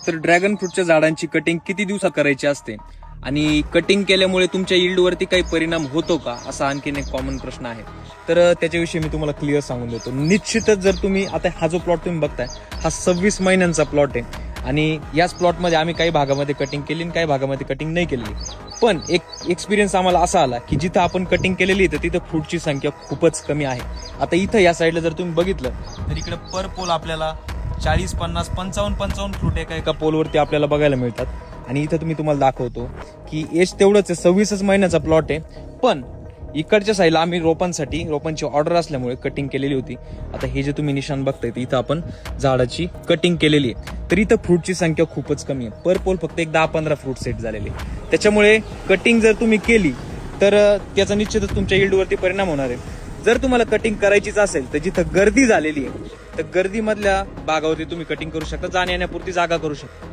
तर ड्रॅगन फ्रूटच्या झाडांची कटिंग किती दिवसात करायची असते आणि कटिंग केल्यामुळे तुमच्या यील्डवरती काही परिणाम होतो का, असा आणखीन एक कॉमन प्रश्न आहे. तर त्याच्याविषयी मी तुम्हाला क्लिअर सांगून देतो. निश्चितच जर तुम्ही आता हा जो प्लॉट तुम्ही बघताय हा 26 महिन्यांचा प्लॉट आहे आणि याच प्लॉटमध्ये आम्ही काही भागामध्ये कटिंग केली आणि काही भागामध्ये कटिंग नाही केलेली. पण एक एक्सपिरियन्स आम्हाला असा आला की जिथं आपण कटिंग केलेली तर तिथं फ्रूटची संख्या खूपच कमी आहे. आता इथं या साईडला जर तुम्ही बघितलं तर इकडे पर पोल आपल्याला 40, 50, 55 फ्रूट एका पोलवरती आपल्याला बघायला मिळतात. आणि इथं तुम्हाला दाखवतो की एज तेवढंच आहे, 26 महिन्याचा प्लॉट आहे. पण इकडच्या साईडला आम्ही रोपांची ऑर्डर असल्यामुळे कटिंग केलेली होती. आता हे जे तुम्ही निशाण बघताय इथं आपण झाडाची कटिंग केलेली आहे. तर इथं फ्रूटची संख्या खूपच कमी आहे. पर पोल फक्त एक 10-15 फ्रूट सेट झालेले. त्याच्यामुळे कटिंग जर तुम्ही केली तर त्याचा निश्चितच तुमच्या यील्डवरती परिणाम होणार आहे. जर तुम्हाला कटिंग करायचीच असेल तर जिथं गर्दी झालेली आहे तर गर्दीमधल्या भागावरती तुम्ही कटिंग करू शकता, जाण्या येण्यापुरती जागा करू शकता.